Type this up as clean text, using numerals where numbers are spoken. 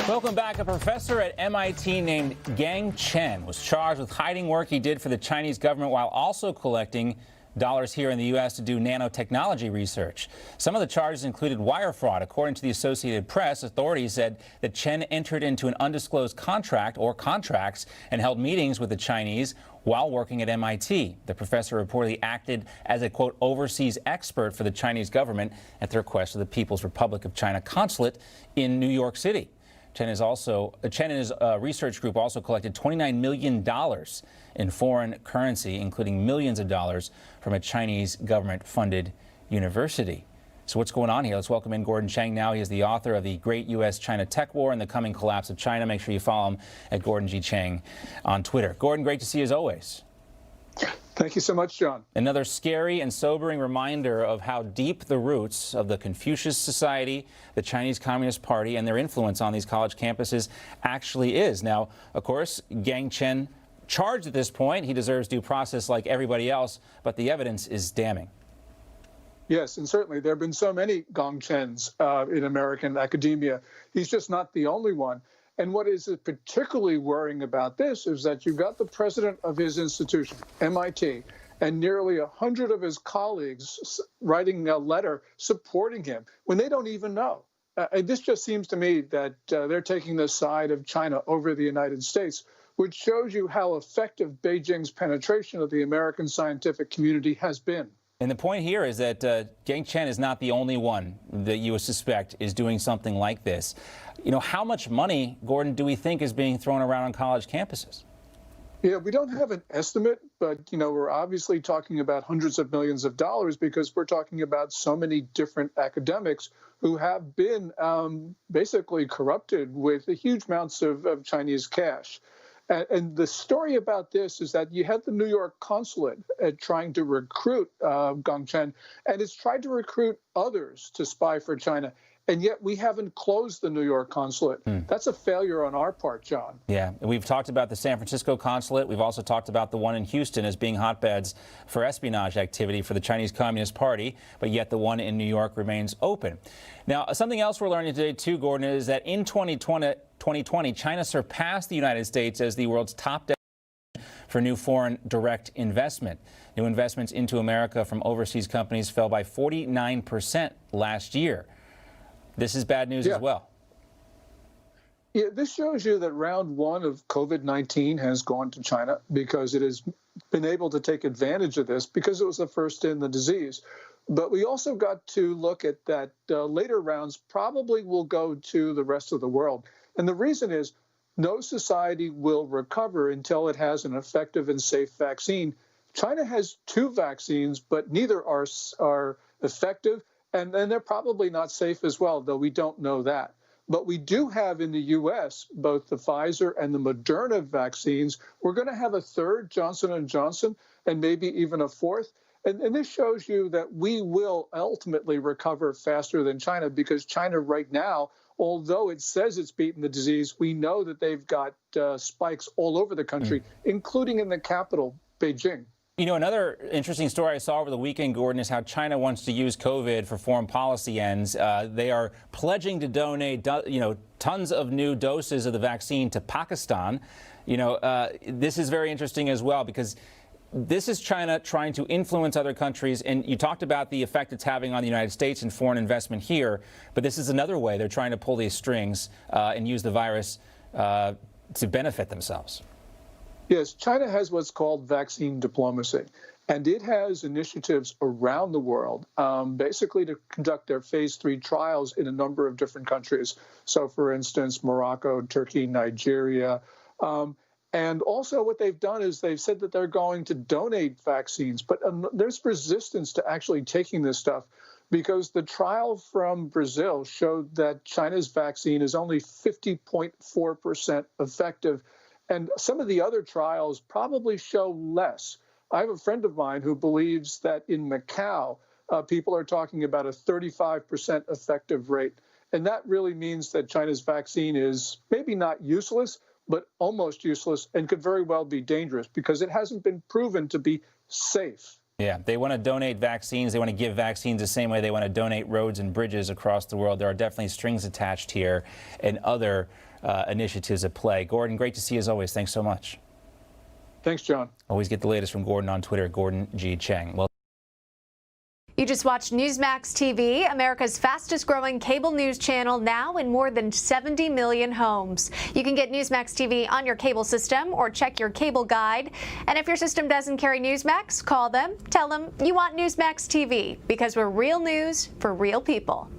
Welcome back. A professor at MIT named Gordon Chang was charged with hiding work he did for the Chinese government while also collecting dollars here in the U.S. to do nanotechnology research. Some of the charges included wire fraud. According to the Associated Press, authorities said that Chen entered into an undisclosed contract or contracts and held meetings with the Chinese while working at MIT. The professor reportedly acted as a, quote, overseas expert for the Chinese government at the request of the People's Republic of China consulate in New York City. Chen and his research group also collected $29 million in foreign currency, including millions of dollars from a Chinese government-funded university. So what's going on here? Let's welcome in Gordon Chang now. He is the author of The Great U.S.-China Tech War and the Coming Collapse of China. Make sure you follow him at Gordon G. Chang on Twitter. Gordon, great to see you as always. Thank you so much, John. Another scary and sobering reminder of how deep the roots of the Confucius Society, the Chinese Communist Party, and their influence on these college campuses actually is. Now, of course, Gordon Chang charged at this point. He deserves due process like everybody else, but the evidence is damning. Yes, and certainly there have been so many Gordon Changs in American academia. He's just not the only one. And what is particularly worrying about this is that you've got the president of his institution, MIT, and nearly 100 of his colleagues writing a letter supporting him when they don't even know. This just seems to me that they're taking the side of China over the United States, which shows you how effective Beijing's penetration of the American scientific community has been. And the point here is that Gordon Chang is not the only one that you would suspect is doing something like this. You know, how much money, Gordon, do we think is being thrown around on college campuses? Yeah, we don't have an estimate, but, you know, we're obviously talking about hundreds of millions of dollars because we're talking about so many different academics who have been basically corrupted with huge amounts of Chinese cash. And the story about this is that you had the New York consulate trying to recruit Gordon Chang, and it's tried to recruit others to spy for China. And yet we haven't closed the New York consulate. That's a failure on our part, John. Yeah, we've talked about the San Francisco consulate. We've also talked about the one in Houston as being hotbeds for espionage activity for the Chinese Communist Party, but yet the one in New York remains open. Now, something else we're learning today, too, Gordon, is that in 2020, China surpassed the United States as the world's top destination for new foreign direct investment. New investments into America from overseas companies fell by 49% last year. This is bad news as well. Yeah, this shows you that round one of COVID-19 has gone to China because it has been able to take advantage of this because it was the first in the disease. But we also got to look at that later rounds probably will go to the rest of the world. And the reason is no society will recover until it has an effective and safe vaccine. China has 2 vaccines, but neither are effective. And they're probably not safe as well, though we don't know that. But we do have in the U.S. both the Pfizer and the Moderna vaccines. We're going to have a third, Johnson & Johnson, and maybe even a fourth. And this shows you that we will ultimately recover faster than China because China right now, although it says it's beaten the disease, we know that they've got spikes all over the country, including in the capital, Beijing. You know, another interesting story I saw over the weekend, Gordon, is how China wants to use COVID for foreign policy ends. They are pledging to donate, tons of new doses of the vaccine to Pakistan. This is very interesting as well because this is China trying to influence other countries. And you talked about the effect it's having on the United States and foreign investment here. But this is another way they're trying to pull these strings and use the virus to benefit themselves. Yes, China has what's called vaccine diplomacy, and it has initiatives around the world, basically to conduct their phase 3 trials in a number of different countries. So, for instance, Morocco, Turkey, Nigeria. And also what they've done is they've said that they're going to donate vaccines, but there's resistance to actually taking this stuff because the trial from Brazil showed that China's vaccine is only 50.4% effective. And some of the other trials probably show less. I have a friend of mine who believes that in Macau, people are talking about a 35% effective rate. And that really means that China's vaccine is maybe not useless, but almost useless and could very well be dangerous because it hasn't been proven to be safe. Yeah, they want to donate vaccines. They want to give vaccines the same way they want to donate roads and bridges across the world. There are definitely strings attached here and other initiatives at play. Gordon, great to see you as always. Thanks so much. Thanks, John. Always get the latest from Gordon on Twitter, Gordon G. Chang. Well, You just watched Newsmax TV, America's fastest growing cable news channel, now in more than 70 million homes. You can get Newsmax TV on your cable system or check your cable guide. And if your system doesn't carry Newsmax, call them, tell them you want Newsmax TV, because we're real news for real people.